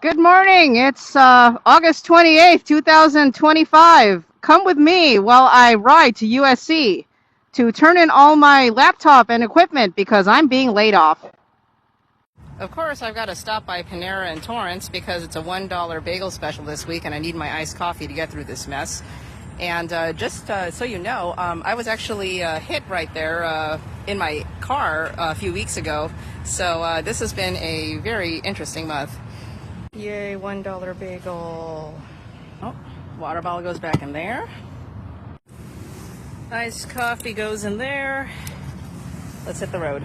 Good morning. It's August 28th, 2025. Come with me while I ride to USC to turn in all my laptop and equipment because I'm being laid off. Of course, I've got to stop by Panera and Torrance because it's a $1 bagel special this week and I need my iced coffee to get through this mess. And just so you know, I was actually hit right there in my car a few weeks ago. So this has been a very interesting month. Yay, $1 bagel. Oh, water bottle goes back in there. Iced coffee goes in there. Let's hit the road.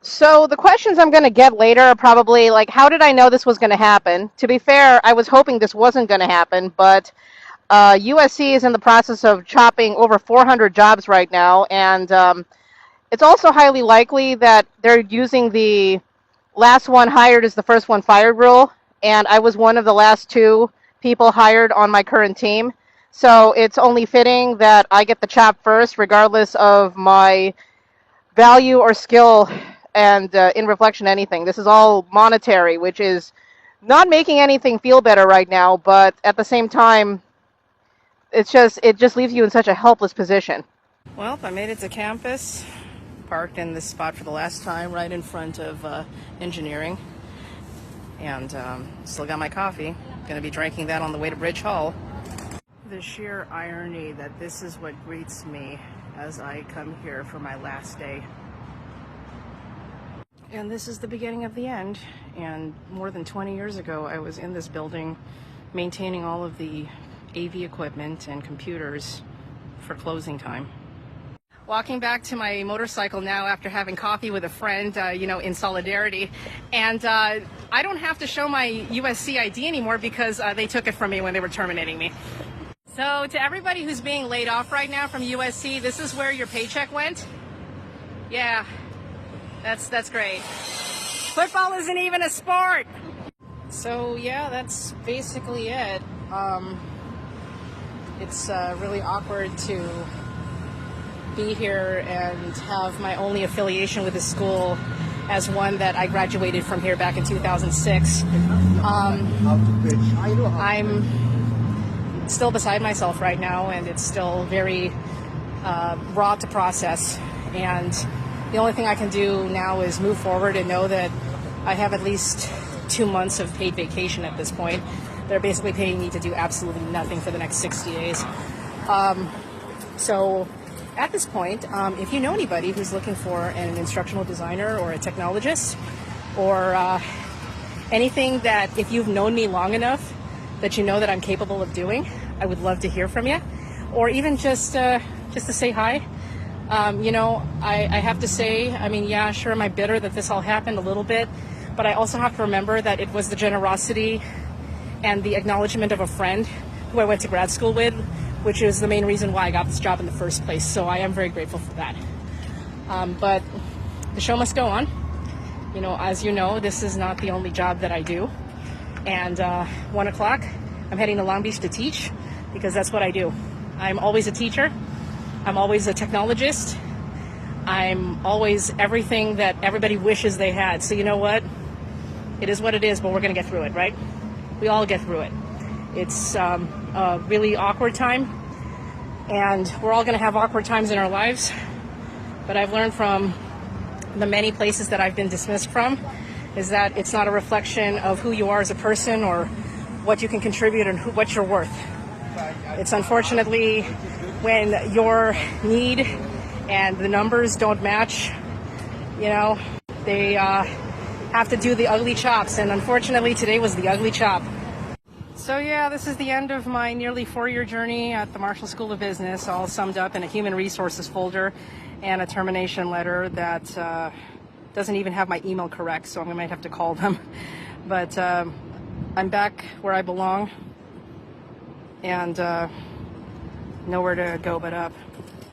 So the questions I'm going to get later are probably like, how did I know this was going to happen? To be fair, I was hoping this wasn't going to happen, but USC is in the process of chopping over 400 jobs right now, and it's also highly likely that they're using the last one hired is the first one fired rule, and I was one of the last two people hired on my current team. So it's only fitting that I get the chop first, regardless of my value or skill, and in reflection anything. This is all monetary, which is not making anything feel better right now, but at the same time, it just leaves you in such a helpless position. Well, I made it to campus. Parked in this spot for the last time, right in front of engineering, and still got my coffee. Gonna be drinking that on the way to Bridge Hall. The sheer irony that this is what greets me as I come here for my last day. And this is the beginning of the end. And more than 20 years ago, I was in this building maintaining all of the AV equipment and computers for closing time. Walking back to my motorcycle now after having coffee with a friend, in solidarity. And I don't have to show my USC ID anymore because they took it from me when they were terminating me. So to everybody who's being laid off right now from USC, this is where your paycheck went? Yeah, that's great. Football isn't even a sport. So yeah, that's basically it. It's really awkward to be here and have my only affiliation with the school as one that I graduated from here back in 2006. I'm still beside myself right now, and it's still very raw to process. And the only thing I can do now is move forward and know that I have at least 2 months of paid vacation at this point. They're basically paying me to do absolutely nothing for the next 60 days. So at this point, if you know anybody who's looking for an instructional designer or a technologist or anything that, if you've known me long enough that you know that I'm capable of doing, I would love to hear from you. Or even just to say hi. I have to say, yeah, sure, am I bitter that this all happened a little bit, but I also have to remember that it was the generosity and the acknowledgement of a friend who I went to grad school with, which is the main reason why I got this job in the first place. So I am very grateful for that. But the show must go on. As you know, this is not the only job that I do. And 1 o'clock, I'm heading to Long Beach to teach because that's what I do. I'm always a teacher. I'm always a technologist. I'm always everything that everybody wishes they had. So you know what? It is what it is, but we're going to get through it, right? We all get through it. It's a really awkward time, and we're all going to have awkward times in our lives. But I've learned from the many places that I've been dismissed from is that it's not a reflection of who you are as a person or what you can contribute and what you're worth. It's unfortunately when your need and the numbers don't match, they have to do the ugly chops, and unfortunately today was the ugly chop. So yeah, this is the end of my nearly 4-year journey at the Marshall School of Business, all summed up in a human resources folder and a termination letter that doesn't even have my email correct, so I might have to call them. But I'm back where I belong, and nowhere to go but up.